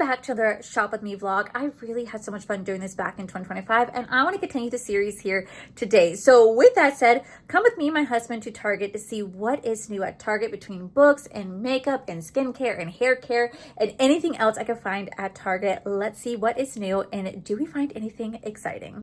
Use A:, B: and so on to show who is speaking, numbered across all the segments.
A: back to the Shop With Me vlog. I really had so much fun doing this back in 2025 and I want to continue the series here today. So with that said, come with me and my husband to Target to see what is new at Target between books and makeup and skincare and hair care and anything else I can find at Target. Let's see what is new and do we find anything exciting?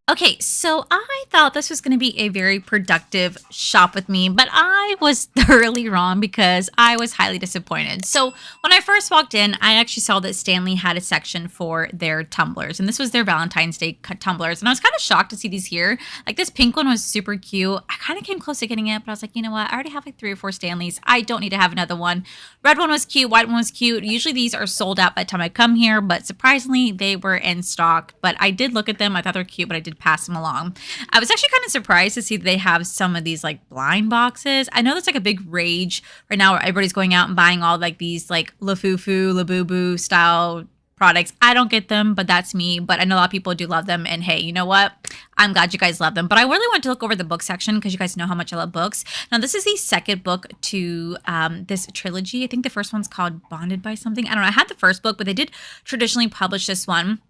A: Okay, so I thought this was going to be a very productive shop with me, but I was thoroughly wrong because I was highly disappointed. So when I first walked in, I actually saw that Stanley had a section for their tumblers, and this was their Valentine's Day tumblers, and I was kind of shocked to see these here. Like this pink one was super cute. I kind of came close to getting it, but I was like, you know what? I already have like 3 or 4 Stanleys. I don't need to have another one. Red one was cute. White one was cute. Usually these are sold out by the time I come here, but surprisingly, they were in stock. But I did look at them. I thought they were cute, but I did pass them along. I was actually kind of surprised to see that they have some of these like blind boxes. I know that's like a big rage right now where everybody's going out and buying all like these like LaFufu, LaBubu style products. I don't get them, but that's me. But I know a lot of people do love them. And hey, you know what? I'm glad you guys love them. But I really want to look over the book section because you guys know how much I love books. Now, this is the second book to this trilogy. I think the first one's called Bonded by something. I don't know. I had the first book, but they did traditionally publish this one.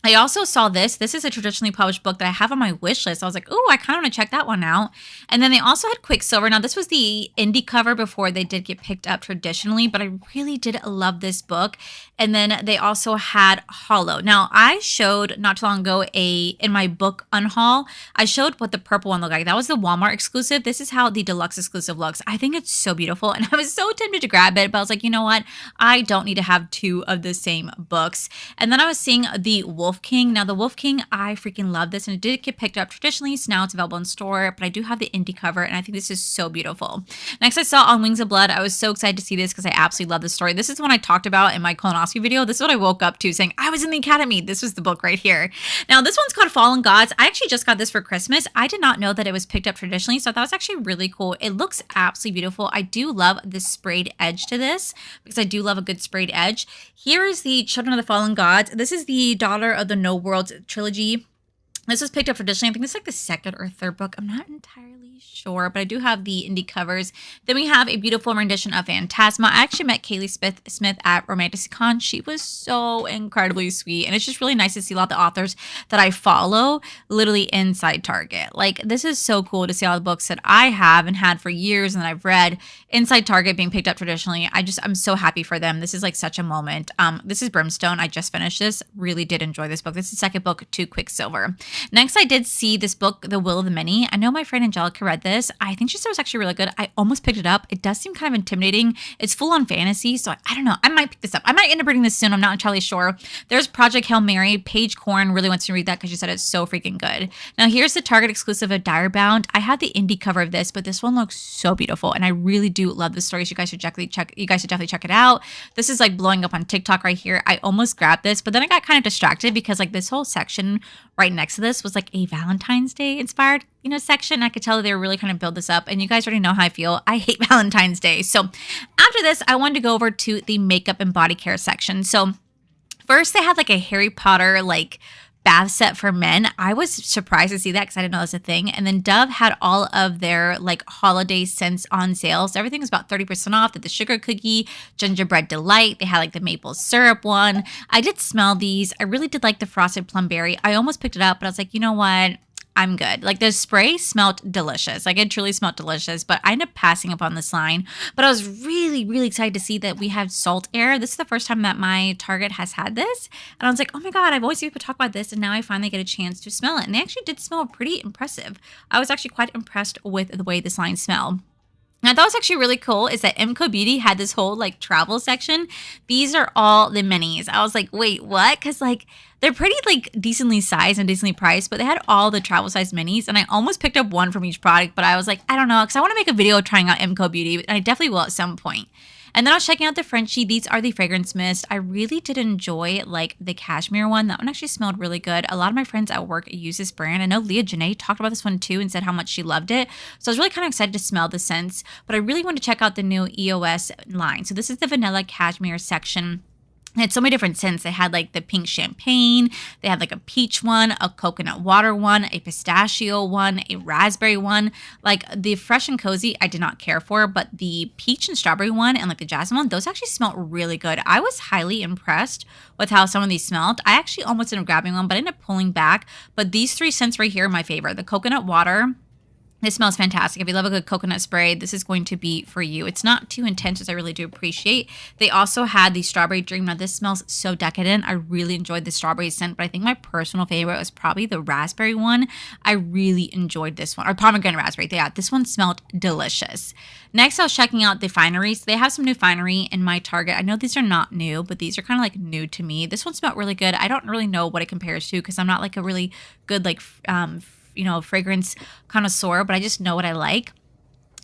A: I also saw this. This is a traditionally published book that I have on my wish list. I was like, oh, I kind of want to check that one out. And then they also had Quicksilver. Now, this was the indie cover before they did get picked up traditionally, but I really did love this book. And then they also had Hollow. Now, I showed not too long ago in my book unhaul, I showed what the purple one looked like. That was the Walmart exclusive. This is how the deluxe exclusive looks. I think it's so beautiful. And I was so tempted to grab it, but I was like, you know what? I don't need to have 2 of the same books. And then I was seeing the Wolf King. Now the Wolf King, I freaking love this and it did get picked up traditionally, so now it's available in store, but I do have the indie cover and I think this is so beautiful. Next I saw On Wings of Blood. I was so excited to see this because I absolutely love this story. This is one I talked about in my colonoscopy video. This is what I woke up to saying I was in the academy. This was the book right here. Now this one's called Fallen Gods. I actually just got this for Christmas. I did not know that it was picked up traditionally, so that was actually really cool. It looks absolutely beautiful. I do love the sprayed edge to this because I do love a good sprayed edge. Here is the Children of the Fallen Gods. This is the Daughter of the No Worlds trilogy. This was picked up traditionally. I think this is like the 2nd or 3rd book. I'm not entirely sure, but I do have the indie covers. Then we have a beautiful rendition of Phantasma. I actually met Kaylee Smith at Romanticon. She was so incredibly sweet, and it's just really nice to see a lot of the authors that I follow literally inside Target. Like, this is so cool to see all the books that I have and had for years and that I've read inside Target being picked up traditionally. I'm so happy for them. This is like such a moment. This is Brimstone. I just finished this. Really did enjoy this book. This is the 2nd book to Quicksilver. Next, I did see this book, The Will of the Many. I know my friend Angelica read this. I think she said it was actually really good. I almost picked it up. It does seem kind of intimidating. It's full on fantasy, so I don't know. I might pick this up. I might end up reading this soon. I'm not entirely sure. There's Project Hail Mary. Paige Corn really wants to read that because she said it's so freaking good. Now, here's the Target exclusive of Direbound. I had the indie cover of this, but this one looks so beautiful, and I really do love the stories. You guys should definitely check it out. This is like blowing up on TikTok right here. I almost grabbed this, but then I got kind of distracted because like this whole section right next to this was like a Valentine's Day inspired, section. I could tell that they were really trying to build this up, and you guys already know how I feel. I hate Valentine's Day. So after this, I wanted to go over to the makeup and body care section. So first they had like a Harry Potter like bath set for men. I was surprised to see that because I didn't know that was a thing. And then Dove had all of their like holiday scents on sale. So everything was about 30% off. The sugar cookie, gingerbread delight. They had like the maple syrup one. I did smell these. I really did like the frosted plum berry. I almost picked it up, but I was like, you know what? I'm good. Like the spray smelled delicious. Like it truly smelled delicious, but I ended up passing up on this line. But I was really, really excited to see that we had Salt Air. This is the first time that my Target has had this. And I was like, oh my God, I've always seen people talk about this. And now I finally get a chance to smell it. And they actually did smell pretty impressive. I was actually quite impressed with the way this line smelled. And I thought was actually really cool is that MCO Beauty had this whole like travel section. These are all the minis. I was like, wait, what? Because like they're pretty like decently sized and decently priced, but they had all the travel size minis. And I almost picked up one from each product, but I was like, I don't know, because I want to make a video trying out MCO Beauty, and I definitely will at some point. And then I was checking out the Frenchie. These are the fragrance mist. I really did enjoy like the cashmere one. That one actually smelled really good. A lot of my friends at work use this brand. I know Leah Janae talked about this one too and said how much she loved it. So I was really kind of excited to smell the scents, but I really want to check out the new EOS line. So this is the vanilla cashmere section. They had so many different scents. They had like the pink champagne, they had like a peach one, a coconut water one, a pistachio one, a raspberry one. Like the fresh and cozy, I did not care for, but the peach and strawberry one and like the jasmine one, those actually smelled really good. I was highly impressed with how some of these smelled. I actually almost ended up grabbing one, but I ended up pulling back. But these three scents right here are my favorite. The coconut water, this smells fantastic. If you love a good coconut spray, this is going to be for you. It's not too intense, as I really do appreciate. They also had the strawberry dream. Now, this smells so decadent. I really enjoyed the strawberry scent, but I think my personal favorite was probably the raspberry one. I really enjoyed this one. Or pomegranate raspberry. Yeah, this one smelled delicious. Next, I was checking out the fineries. They have some new finery in my Target. I know these are not new, but these are kind of like new to me. This one smelled really good. I don't really know what it compares to because I'm not like a really good like fragrance connoisseur, but I just know what I like.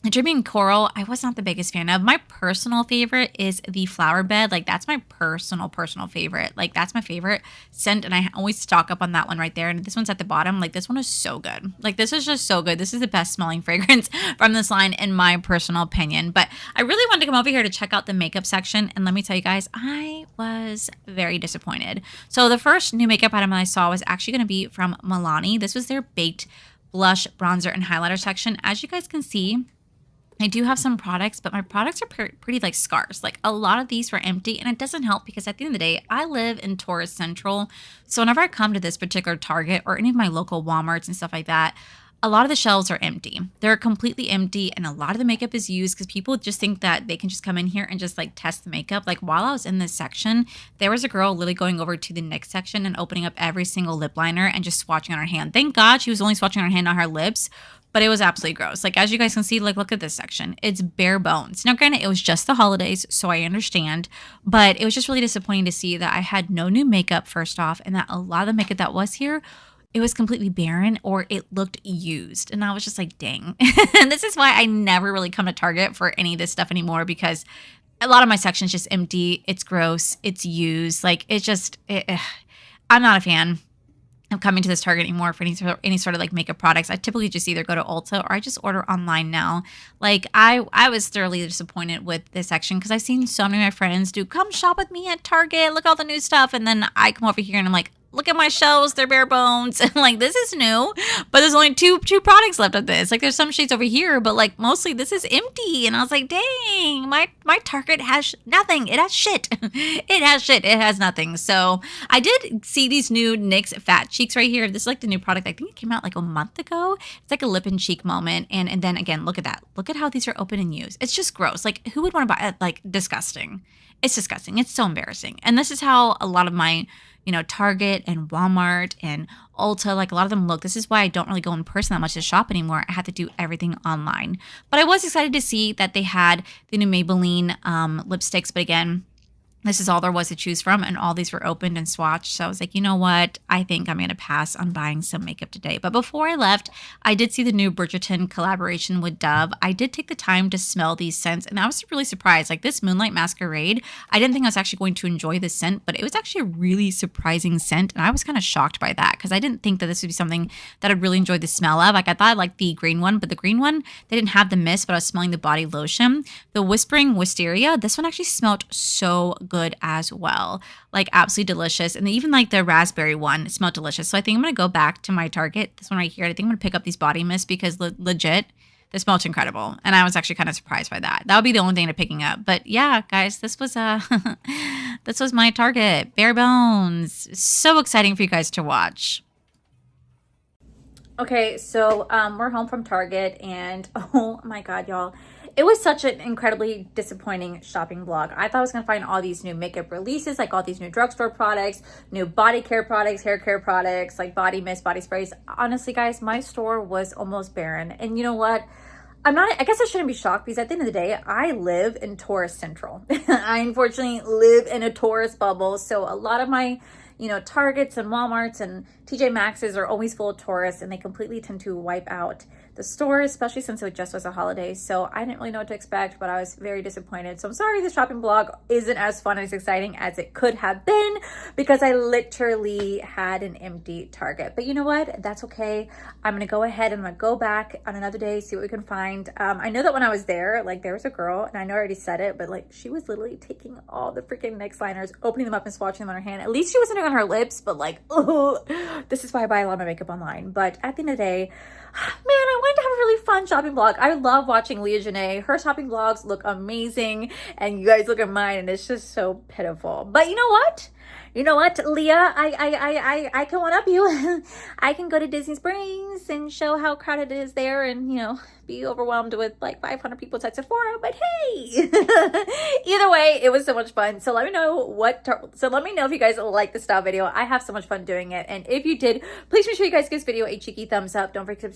A: The Dreaming Coral, I was not the biggest fan of. My personal favorite is the Flower Bed. Like, that's my personal favorite. Like, that's my favorite scent, and I always stock up on that one right there. And this one's at the bottom. Like, this one is so good. Like, this is just so good. This is the best smelling fragrance from this line, in my personal opinion. But I really wanted to come over here to check out the makeup section, and let me tell you guys, I was very disappointed. So the first new makeup item I saw was actually going to be from Milani. This was their baked blush, bronzer, and highlighter section. As you guys can see, I do have some products, but my products are pretty like scarce. Like a lot of these were empty, and it doesn't help because at the end of the day, I live in Tourist Central. So whenever I come to this particular Target or any of my local Walmarts and stuff like that, a lot of the shelves are empty. They're completely empty, and a lot of the makeup is used because people just think that they can just come in here and just like test the makeup. Like while I was in this section, there was a girl literally going over to the NYX section and opening up every single lip liner and just swatching on her hand. Thank God she was only swatching on her hand, not her lips. But it was absolutely gross. Like, as you guys can see, like, look at this section. It's bare bones. Now, granted, it was just the holidays, so I understand. But it was just really disappointing to see that I had no new makeup, first off, and that a lot of the makeup that was here, it was completely barren or it looked used. And I was just like, dang. And this is why I never really come to Target for any of this stuff anymore, because a lot of my section is just empty. It's gross. It's used. Like, it's just, I'm not a fan of coming to this Target anymore for any sort of like makeup products. I typically just either go to Ulta or I just order online now. Like I was thoroughly disappointed with this section because I've seen so many of my friends do, come shop with me at Target, look at all the new stuff. And then I come over here and I'm like, look at my shelves, they're bare bones. And like, this is new, but there's only two products left of this. Like there's some shades over here, but like mostly this is empty. And I was like, dang, my Target has nothing. It has shit. It has shit. It has nothing. So I did see these new NYX Fat Cheeks right here. This is like the new product. I think it came out like a month ago. It's like a lip and cheek moment. And then again, look at that. Look at how these are open and used. It's just gross. Like who would want to buy it? Like disgusting. It's disgusting. It's so embarrassing. And this is how a lot of my Target and Walmart and Ulta, like a lot of them look. This is why I don't really go in person that much to shop anymore. I have to do everything online. But I was excited to see that they had the new Maybelline lipsticks. But again, this is all there was to choose from, and all these were opened and swatched. So I was like, you know what? I think I'm going to pass on buying some makeup today. But before I left, I did see the new Bridgerton collaboration with Dove. I did take the time to smell these scents, and I was really surprised. Like this Moonlight Masquerade, I didn't think I was actually going to enjoy this scent, but it was actually a really surprising scent, and I was kind of shocked by that because I didn't think that this would be something that I'd really enjoy the smell of. Like I thought I liked the green one, but the green one, they didn't have the mist, but I was smelling the body lotion. The Whispering Wisteria, this one actually smelled so good as well. Like absolutely delicious. And even like the raspberry one smelled delicious. So I think I'm going to go back to my Target, this one right here. I think I'm going to pick up these body mists because legit, they smelled incredible. And I was actually kind of surprised by that. That would be the only thing to picking up. But yeah, guys, this was this was my Target. Bare bones. So exciting for you guys to watch. Okay, so we're home from Target, and oh my God, y'all. It was such an incredibly disappointing shopping vlog. I thought I was going to find all these new makeup releases, like all these new drugstore products, new body care products, hair care products, like body mist, body sprays. Honestly, guys, my store was almost barren. And you know what? I guess I shouldn't be shocked because at the end of the day, I live in Tourist Central. I unfortunately live in a tourist bubble. So a lot of my You know, Targets and Walmarts and TJ Maxx's are always full of tourists, and they completely tend to wipe out the stores, especially since it just was a holiday. So I didn't really know what to expect, but I was very disappointed. So I'm sorry this shopping vlog isn't as fun and as exciting as it could have been, because I literally had an empty Target. But you know what? That's okay. I'm gonna go ahead and I'm gonna go back on another day, see what we can find. I know that when I was there, like, there was a girl, and I know I already said it, but like, she was literally taking all the freaking NYX liners, opening them up and swatching them on her hand. At least she wasn't doing it on her lips, but like, oh, this is why I buy a lot of my makeup online. But at the end of the day, man, I wanted to have a really fun shopping vlog. I love watching Leah Janae. Her shopping vlogs look amazing, and you guys look at mine, and it's just so pitiful. But you know what? You know what, Leah? I can one up you. I can go to Disney Springs and show how crowded it is there, and you know, be overwhelmed with like 500 people at Sephora. But hey, either way, it was so much fun. So let me know if you guys like the style video. I have so much fun doing it, and if you did, please make sure you guys give this video a cheeky thumbs up. Don't forget to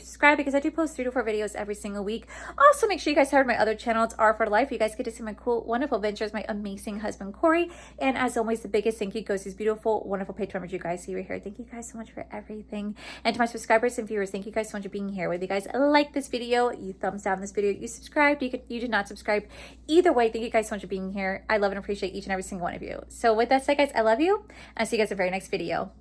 A: subscribe, because I do post 3 to 4 videos every single week. Also, make sure you guys head to my other channel. It's R for Life. You guys get to see my cool, wonderful adventures, my amazing husband Corey, and as always, the biggest thank you goes to these beautiful, wonderful Patreon members you guys see right here. Thank you guys so much for everything. And to my subscribers and viewers, thank you guys so much for being here. Whether you guys like this video, you thumbs down this video, you subscribed, you did not subscribe. Either way, thank you guys so much for being here. I love and appreciate each and every single one of you. So with that said, guys, I love you. I'll see you guys in the very next video.